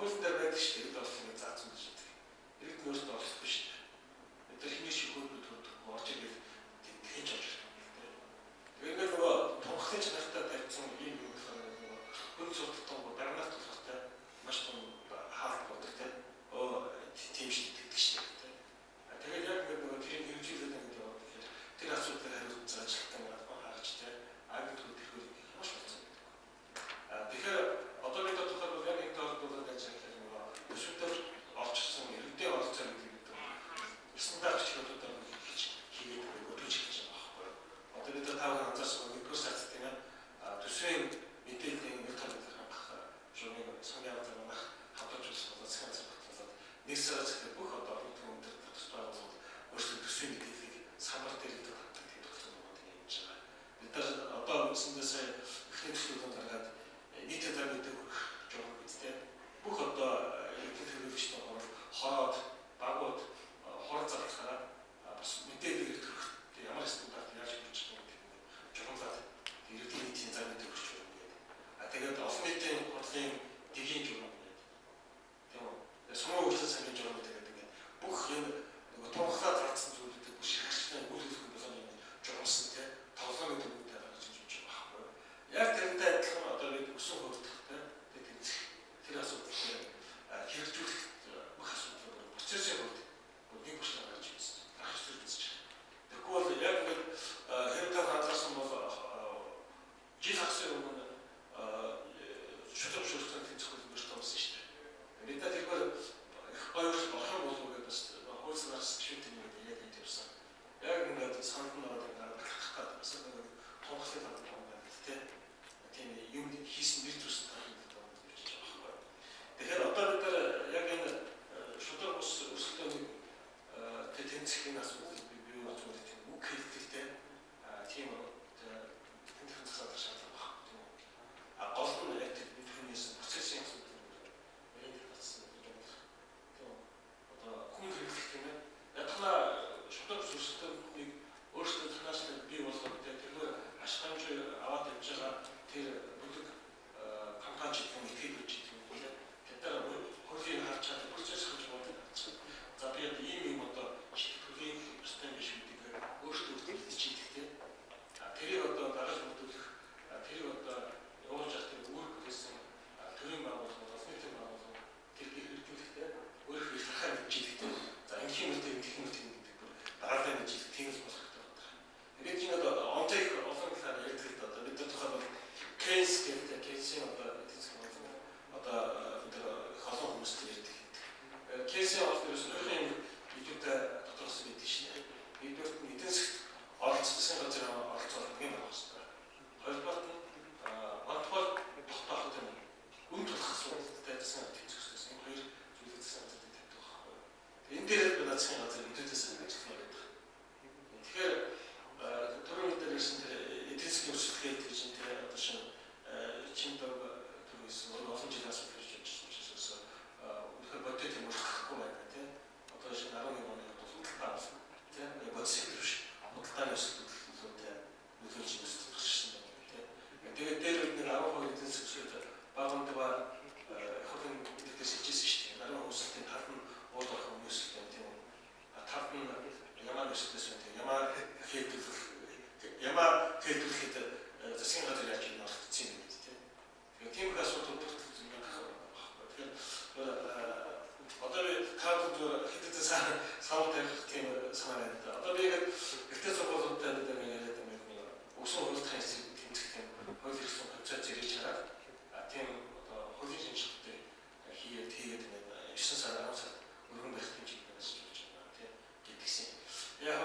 хуулийн дээр байдаг шүү дээ. Иргэд заасан гэж байдаг. Иргэд нөөсд олохгүй шүү дээ. Бид нар хинээс шиг хөлбөд орж ирээд хийж олж байна. Тэгээд нөгөө тунхлын чанартай тавьсан ийм юм болохоор хүн цогцолтон дарнаас тусахтай маш том хаалт болдог тийм. Тийм шиг гэдэг шүү дээ. Тэгээд яг нөгөө тийм хэрэгжүүлээд ингээд яваад тэгэхээр тэр асуудлыг хариулж заажлахтай хаагч тийм. Агт хөдөлгөөр маш болцсон. Тэгэхээр одоо бид тодорхойлбол яг энэ тохиолдолд ажиллах нөгөө өсвөлтөөр орчсон иргэдийн оролцоо гэдэг стандарт чиглэлээр хийгээд өгөөж хийж байгаа байхгүй. Одоо бид таван анзаарсан нэгдүгээр сард тийм төсвийн мэдээллийн нэг талыг хангах журмыг санаа авах хавтаж болсон засгийн захиалгад нэг сараас их бүх одоо олон төр тусгаар өөрсдөө төсвийн мэдээллийг самбар дээр хангах гэдэг болсон юм байна гэж байгаа. Бид нар одоо үндсэндээ сая эхний төслүүдэн гаргаад нийтэд мэдээ хүргэх журам бидтэй бүх одоо эдгээр төлөвлөгчдийн хороод багууд хор залхахаараа бас мэдээлэл төрөх ямар стандарт яаж хийж байгаа гэдэг нь журмлаад иргэдийн нийтийн зам мэдээ өгч байгаа юм гээд. Тэгээд олон нийтийн хурлын дэгийн журам гэдэг. Тийм үү? Сумын үйлчлэл сангийн журам гэдэг ингээд бүх энэ нөгөө тунхаглаад зарцсан зүйлүүдийг бүх шигштэй үйл хөдлөх болгоны журамсан тийм тоглоомын төвөнд гаргаж ирж байгаа байхгүй юу? Яг тэрнтэй адилхан одоо бид өсөн хөвдөлттэй тэр асуудал хэрэгжүүлэх бүх асуудал процессын хувьд нэг бүс гаргаж ирсэн. Ахс төр үзэж. Тэгвэл бол яг нэг хэрэг хадгалсан бол жил хагас өмнө шудраг шүрхтэн тэнцвэрт бэрт томсон шүү дээ. Бид нар тэргээр их баяр болох юм болов уу гэдэг бас хөөснөөс шийдэх юм яриад ирсэн. Яг ингээд санал нь ороод гаргах гэдэг бас нэг тунхлын талаар байна тийм. Тийм юм хийсэн нэр зүйлс талаар хэлж байгаа байхгүй. Тэгэхээр одоо бид нар яг энэ шудраг ус өсөлтөний тэнцвэрийн асуудал бий болж байгаа тийм үг хэлтэлтэй тийм тэнцвэр засаад шаардлага байна. Гол нь яг бид хүнээс процессын асуудал яг татсан юм. Одоо хүн хэрэглэх юм яг шудраг ус өсөлтөнийг өөрсдөө танаас бий болгоод тэргээр ашигламжийг аваад явж байгаа тэр бүлэг компани юм итгэж байгаа юм байна. Тэгэхээр хөрхийн харж чадах процесс гэж боддог. За би ийм юм одоо шийдвэрийн систем биш гэдэг өөрсдөө хэлчихийдтэй. Тэрийг одоо дараах хөдөлгөх тэрийг одоо явуулж явах тэр үүрэг гэсэн төрийн байгууллага, олонний байгууллага тэрийг хэрэгжүүлэхдээ өөрөөр хэлбэл хэмжээтэй. За энэ юм дээр гэх юм гэдэг дараагийн хэмжээ тийм л болох гэдэг байна. Тэгээд энэ одоо онцгой олон талаар ярьдаг одоо бид тухайд кейс гэдэг кейсийн одоо бид олон хүмүүстэй ярьдаг. Кейсийн олон ерөөс нь өөрийн видеотой тодорхойлсон байдаг шин. Видеот нь эдийн засгт оролцсон газар оролцох юм байна хэвээр. Хоёрдугаар нь мантуул тогтоох гэдэг нь үн тулах асуудалтай засгийн тэнцвэрс энэ хоёр зүйлийг засгийн газар дээр тавьдаг байхгүй. Энэ дээр бид засгийн газар мэдээдээс ажиллах юм байна. Тэгэхээр түрүүн дээр ирсэн тэр эдийн засгийн өсөлтгээд гэж энэ одоо шин чиндэг төрөөс олон жилээс ирж ирсэн учраас үнэхээр бодит юм болохгүй байна тийм. Одоо шин 11 оны тултаа тийм бодит биш. Худалдааны өсөлтөд нөлөөлж өсөлтсөн байна тийм. Тэгээд дээр бид нэг 12 эдийн засгийн багамдгаа хөрөнгө бүтээгдэхүүнээс ижсэн шүү дээ. Нарийн өсөлтийн тал нь уулах өсөлт байна тийм. Тал нь ямар өсөлтөөс байна тийм. Ямар хэлбэрэхэд засгийн газар яаж ийм оролцсон юм бэ тийм. Тийм их асуудал бүртгэж байгаа байхгүй. Тэгэхээр одоо би таагүй хэдэн сар тавих тийм санаа байна. Одоо би ингээд ихтэй сургуулиудад бид яриад байгаа юм. Өсөн хөлтийн хэсэг тэмцэх тийм хууль эрхлэн процесс зэрэг хараад тийм одоо хуулийн шинжилгээтэй хийгээд 9 сар 10 сар өргөн байх хэмжээг бас болж байна тийм гэдгийгсэн. Яг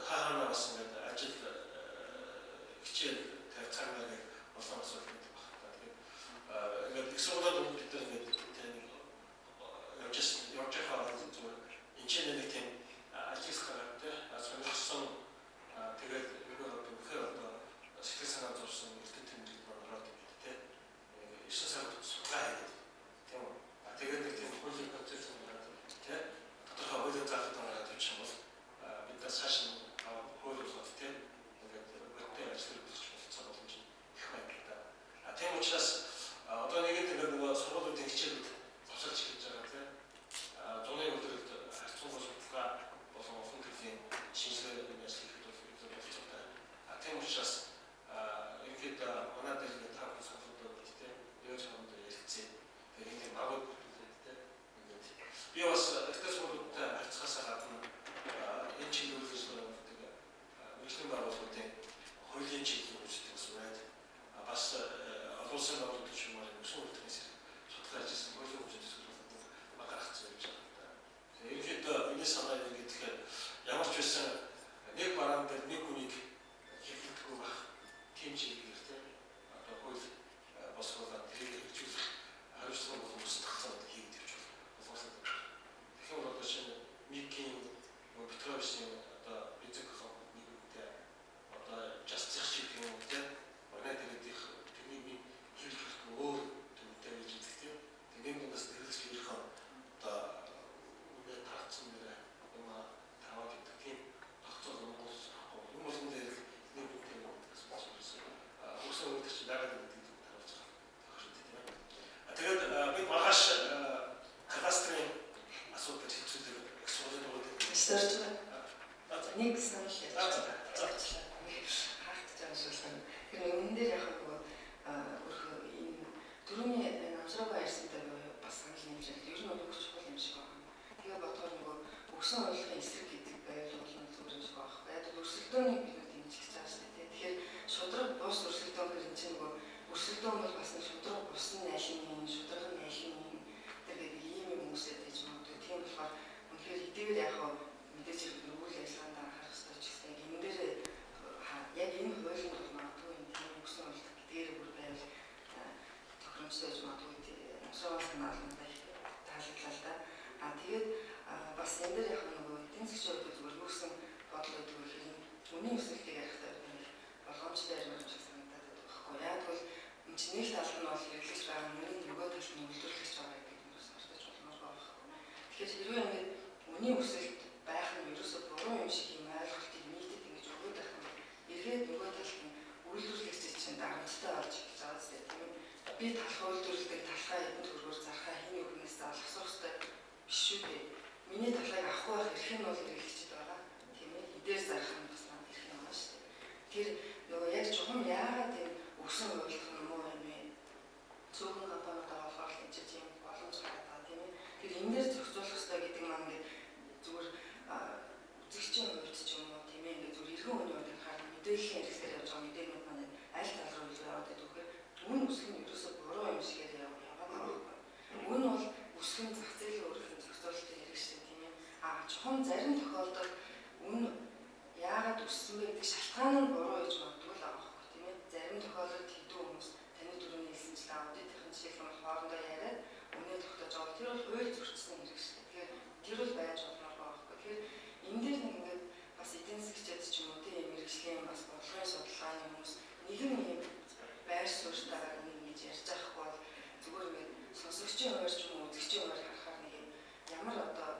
хаана бас ингээд ажил хичээл цагаар болсон асуудал гэдэг байна. Тэгээд их сургуулиуд бид нар ингээд явж байгаа зүгээр инженерийн тийм ажил гараад сонирхсан тэгээд өнөхөр одоо сэтгэл санаа зовсон эрдэм тэмдэг болоод ингээд тийм 9 сар судалгаа хийгээд тийм үү. Тэгээд нэг тийм хуулийн процесс сорж байгаа. Нэг санал явуулчлаа. Хаалтж байгаа шүүсэн. Тэр өмнө дээр яг нөгөө энэ түрүүний намсраа ярьсантай бас санал нэмж байгаа. Ер нь бол чухал юм шиг байна. Тэгээ бодохоор нөгөө өгсөн ойлгохын эсрэг гэдэг байвал бол зүгээр юм шиг байна. Яг л өрсөлдөөнийг бид дэмжиж байгаа шүү дээ. Тэгэхээр шудраг бус өрсөлдөөн гэх юм чинь нөгөө өрсөлдөөн бол бас нэг шудраг бусны айлын шудраг нь айлын тэгээд ийм юм хүмүүстэй гэж магадгүй. Тийм болохоор үнэхээр эдгээр яг мэдээж хэрэг үйл ажиллагаанд анхаарах хэрэгтэй ч гэсэн энэ дээр яг энэ хуулийн бол магадгүй тийм өгсөн бол эдгээр бүр байвал тохиромжтой гэж магадгүй намсраа санаалтай таалагдлаа л да. Тэгээд бас энэ дээр яг нөгөө эдийн засгийн хувьд зүгээр юусэн бодлоо гэдэг нь үнийн өсөлтийг ярихдаа болгоомжтой ярих шиг санагдаад байна байхгүй. Яг бол энэ чинь нэг тал нь бол хэрэглэж байгаа үнийн нөгөө тал нь үйлдвэрлэж байгаа гэдэг нь бас хардаж болмоор байгаа байхгүй. Тэгэхээр хэрвээ ингээд үнийн өсөлт байх нь ерөөсөө буруу юм шиг юм ойлголтыг нийтэд ингэж өгөөд байх юм. Эргээд нөгөө талд нь үйлдвэрлэгч чинь дарамттай болж эхэлж байгаа зү тийм ээ. Би талх үйлдвэрлэдэг талхаа эдэн төгрөгөөр зархаа хин өгнөөс залгасах хэрэгтэй биш шүү дээ. Миний талхайг авах байх эрх нь бол хэрэглэгчд байгаа. Тийм ээ. Эдгээр зарах нь бас надад эрх юм байна шүү дээ. Тэр нөгөө яг чухам яагаад энэ өгсөн үйлдвэрлэх нь муу юм бэ? Цөөхөн компаниудаа болохоор энэ чинь боломж гаргадаг тийм ээ. Тэр энэ дээр зохицуулах хэрэгтэй гэдэг маань ингээд зүгээр үзэгчийн хувьд ч юм уу тийм ээ ингээд зүгээр эргэн хүний хувьд харахаар мэдээллийн хэрэгсээр явж байгаа мэдээнүүд маань аль тал руу яваад байдаг вэхээр үн өсөх нь ерөөсөө буруу юм шигээр яваад байгаа байхгүй. Үн бол өсөх нь зах зээлийн өөрчлөлт зохицуулалтын хэрэг шүү тийм ээ. Чухам зарим тохиолдолд үн яагаад өссөн бэ гэдэг шалтгаан нь буруу гэж магадгүй л байгаа байхгүй тийм ээ. Зарим тохиолдолд хэдэн хүмүүс таны дөрөвний хэлсэнчлэн аудитын жишээлбэл хоорондоо яриад үнэ тогтоож байгаа. Тэр бол хууль зөрчсөн хэрэг шүү. Тэгэхээр тэр бол байж болмоор байгаа байхгүй. Тэгэхээр энэ дээр нэг ингээд бас эдийн засгчид ч юм уу тийм мэрэгжлийн бас бодлогын судалгааны хүмүүс нэгэн юм байр суурьтайгаар ингэж ярьж байгаахгүй бол зүгээр ингээд сонсогчийн хувьд ч юм уу үзэгчийн хувьд харахаар нэг юм ямар одоо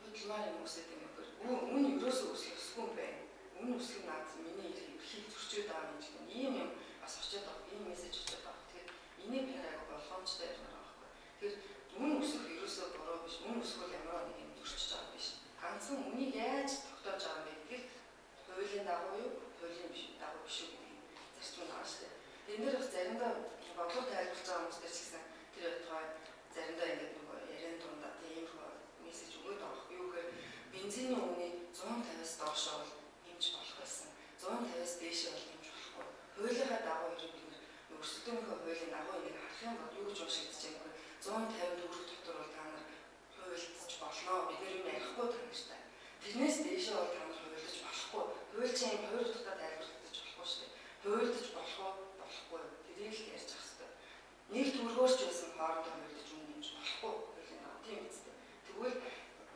хөдөлмөр юм үсэт юм бэ? Үн ерөөсөө өсөх ёсгүй юм байна. Үн өсөх нь наад миний эрхийг зөрчиж байгаа юм шиг ийм юм бас очиод байгаа. Ийм мессеж очиод байгаа. Тэгэхээр энийг би яг болгоомжтой ярих байгаа байхгүй. Тэгэхээр үн өсөх ерөөсөө буруу биш. Үн өсгөл ямар нэг юм зөрчиж байгаа биш. Ганцхан үнийг яаж тогтоож байгаа юм бэ гэхээр хуулийн дагуу юу? Хуулийн биш дагуу биш үү гэдэг зарчим байгаа шүү дээ. Энэ дээр бас заримдаа бодлого тайлбарлаж байгаа хүмүүстэй ч гэсэн тэр байтугай заримдаа ингээд нөгөө яриан дундаа тийм мессеж өгöd байгаа. Юу гэхээр бензиний үнэ 150-аас доош бол хэмж болох байсан. 150-аас дээш бол хэмж болохгүй. Хуулийнхаа дагуу хэрэг бид өрсөлдөөнийхөө хуулийн дагуу энийг харах юм бол юу гэж уншигдэж байгаа юм бэ? 150 төгрөг дотор бол та нар хуульдаж болно. Бид нэр юм ярихгүй таньжтай. Тэрнээс дээшээ бол та нар хуульдаж болохгүй. Хууль чинь хоёр утгатай тайлбарлагдаж болохгүй шүү дээ. Хуульдаж болох уу? Болохгүй. Тэрийг л ярьж ах хэрэгтэй. Нэг төгрөгөөр ч байсан хоорондоо хуульдаж үнэ хэмж болохгүй. Хуулийн дагуу тийм үстэй. Тэгвэл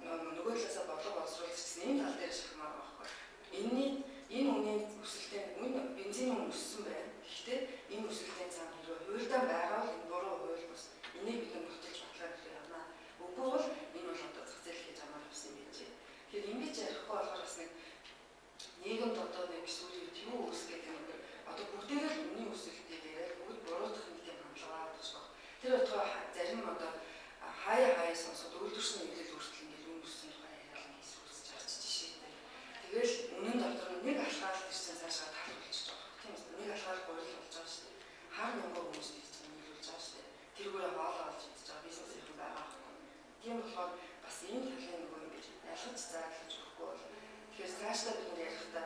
нөгөө талаасаа бодлого боловсруулах гэсэн энэ тал дээр шахмаар байгаа байхгүй. Энэ үнийн өсөлтийн үн бензин үн өссөн байна. Гэхдээ энэ өсөлтийн цаана хуульдаа байгаа бол энэ буруу хууль бас энийг бид нөхцөлж батлах хэрэгтэй явна. Үгүй бол энэ бол одоо зах зээл хийж амаар явсан юм байна. Тэгэхээр ингэж ярихгүй болохоор бас нэг нийгэмд одоо нэг сүүлийн юу үүсгэх юм бэ? Одоо бүгдээрээ л үнийн өсөлтийг яриад бүгд буруутгах нэг юм хандлага байдаг шүү. Тэр отгоо зарим одоо хаяа сонсоод үйлдвэрсний нөлөөлөл хүртэл ингээд үн өссөн яриад ингээд сүлсэж авч жишээ. Тэгэл үнэн дотор нэг алхаалт ирсэн цаашаа тал болчихж байгаа. Тийм үү? Нэг алхаалт гурил болж байгаа шүү дээ. Хар мянган хүмүүс ирсэн нийлүүлж байгаа шүү дээ. Тэргүүрээ хоолоо олж идэж байгаа бизнесийн байгаа байхгүй. Тийм болохоор бас энэ талын нөгөө ингэж ялгаж заарлаж өгөхгүй бол тэгэхээр цаашдаа бид нар ярихдаа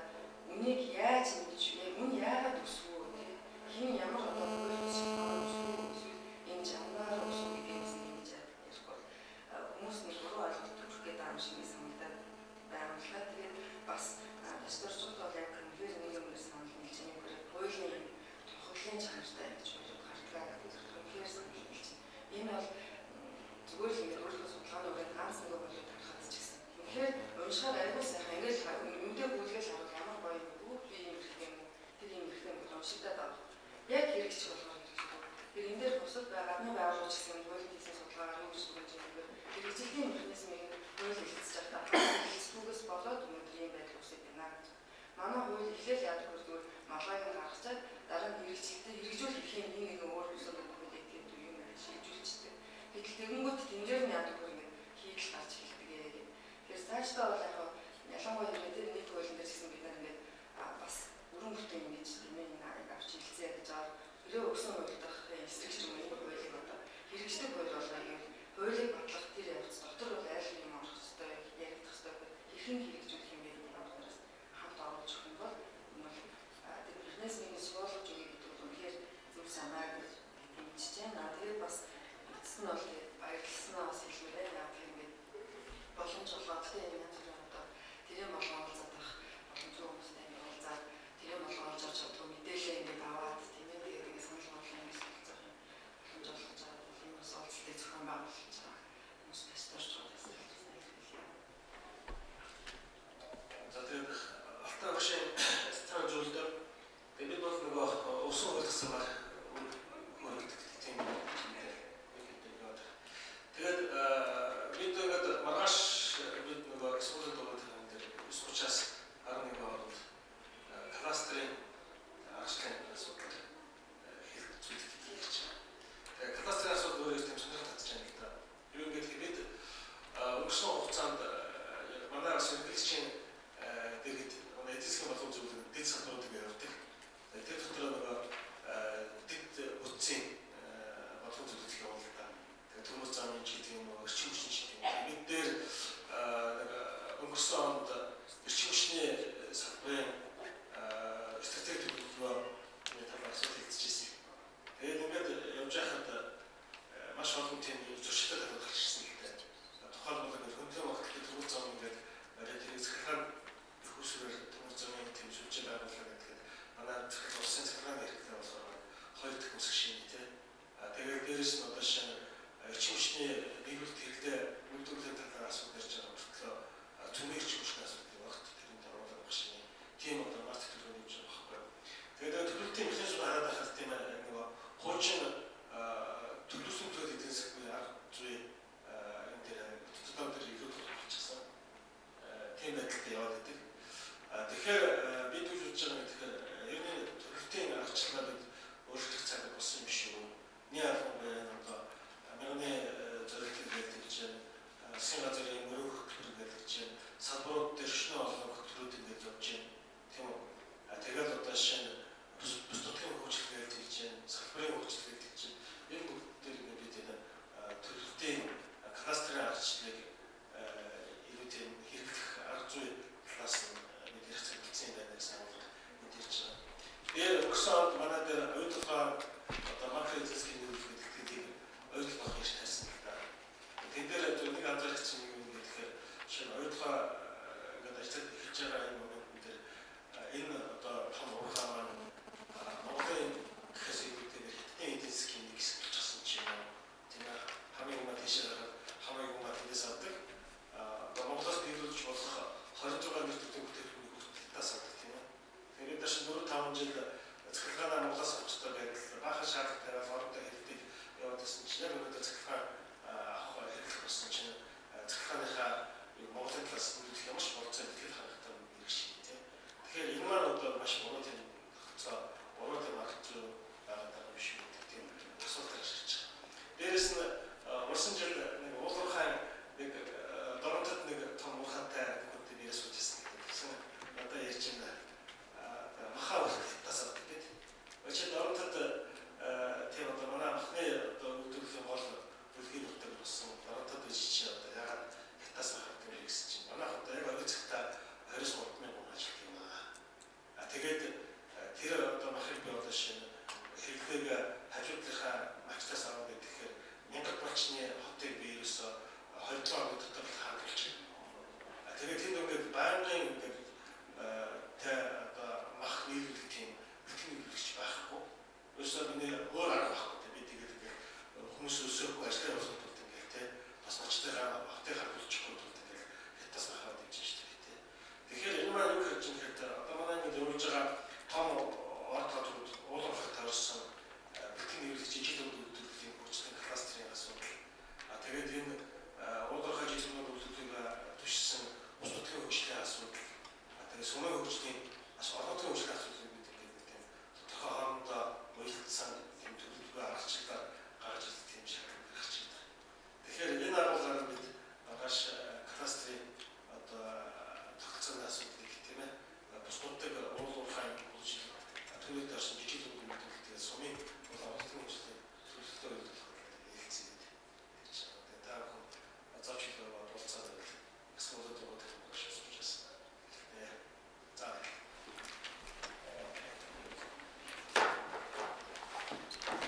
үнийг яаж ингэж үн яагаад өсвөө гэх хин ямар одоо хууль шалтгаан өсвөө энэ чанараар өсвөө гэдгээс ингэж ярихгүй хүмүүс нэг буруу ойлголт төрөх гэдэг юм шиг санагдаад байгаа л та. Тэгээд бас дасторчууд бол яг үнээр нэг юм санал нийлж байгаа юм. Хуулийн тухаглалын чанартай гэж гардаг гэдэг үнээр санал нийлж байна. Энэ бол зүгээр л ингэ өөрийнхөө судалгааны ганц нэг болоод харахад ч гэсэн. Тэгэхээр уншихаар айгүй сайхан ингэж үндэ бүлгээл харах ямар гоё юм бэ? Би юм хэрэгтэй юм. Тэр юм хэрэгтэй юм бол уншигдаад байгаа. Яг хэрэгч болгоо гэдэг. Тэр энэ дээр бусад гадны байгууллагч гэсэн хуулийн хийсэн судалгаагаар юу гэж дүгнэж байгаа юм бэ? Хэрэгжлийн механизмыг хууль хэлцэж байгаа. Хэлцгүүгээс болоод өнөөдөр юм байдал үүсэж байна гэж. Манай хууль эхлээл яадаг вэ гэвэл малгайг гаргачаад дараа нь хэрэгжүүлэлтэд хэрэгжүүл хийх юм нэг өөр үсэг гэдэг юм шийдвэрлэжтэй. Гэтэл тэгэнгүүт тэмдгээр нь яадаг вэ? Хийдэл гарч эхэлдэг. Тэгэхээр Тэгэхээр цаашдаа бол яг ялангуяа мэдээ нэг хуулийн дээр гэсэн бид нар ингээд бас өрөн бүтээн ингэж тийм ээ нарыг авч хилцээ гэж байгаа. Тэрөө өгсөн хуульдах эсрэгч юм энэ хуулийг одоо хэрэгждэг хууль болоо юм хуулийг батлах тэр явц дотор бол аль юм орох хэрэгтэй яригдах хэрэгтэй хэрхэн хэрэгжүүлэх юм бэ гэдэг нь хамт оруулж өгөх юм бол энэ бол тэр бизнес нэг суулгаж өгье гэдэг бол үнэхээр зөв санаа гэж хэлж байна. Тэгээд бас эцэст нь бол тэгээд баярлснаа бас хэлмээр яа гэх юм бэ боломж олгоод тэгээд янз бүрийн одоо тэрийн болгоо уулзаад байх боломжтой хүмүүстэй уулзаад тэрийн болгоо олж авч чаддаг мэдээлэл ингээд аваад тийм ээ тэгээд санал болгоо юм хэлцэх юм боломж олгож байгаа юм бас уулзалтыг зохион байгуулж байгаа хүмүүс пасторч байгаа гэсэн хэлээ. За тэгээд алтан багшийн цаана зүйлдээ бид бол нөгөө усан хөлтсөөр хөрөлдөг тийм тэгээд бид ингээд маргааш бид нөгөө экспозит болоод байгаа дээр 9:30-аас 11 хооронд кластерын ажлын асуудал хэрэг зүйлийг хийж байгаа. Тэгээд кластерын асуудал өөрөө тийм сонирхол татж байгаа юм да. Юу гэдэг бид өнгөрсөн хугацаанд манай асуултын дэргэд манай эдисийн болон зүйлүүд дэд салбаруудыг явуулдаг. Тэгээд тэр нөгөө дэд бүтцийн болон зүйлийг явуулдаг. Тэгээд хүмүүс заамын гэдэг юм уу, эрчим хүчний гэдэг юм. Бид дээр өнгөрсөн онд эрчим хүчний салбарын стратеги төлөвлөгөө талаар асуудал хийжсэн. Тэгээд ингээд явж байхад маш олон тийм зөрчилтэй талууд гарч ирсэн гэдэг. Тухайлбал хөндлөн багтлагын төвөөр зам ингээд тэрийг захиргаан их усрээр төвөөр замын тийм сүлжээ байгууллаа гэдэг. Манай улсын захиргааны хэрэгтэй болохоор хоёр дахь үсэг шинэ тий. Тэгээд дээрэс нь одоо шинэ эрчим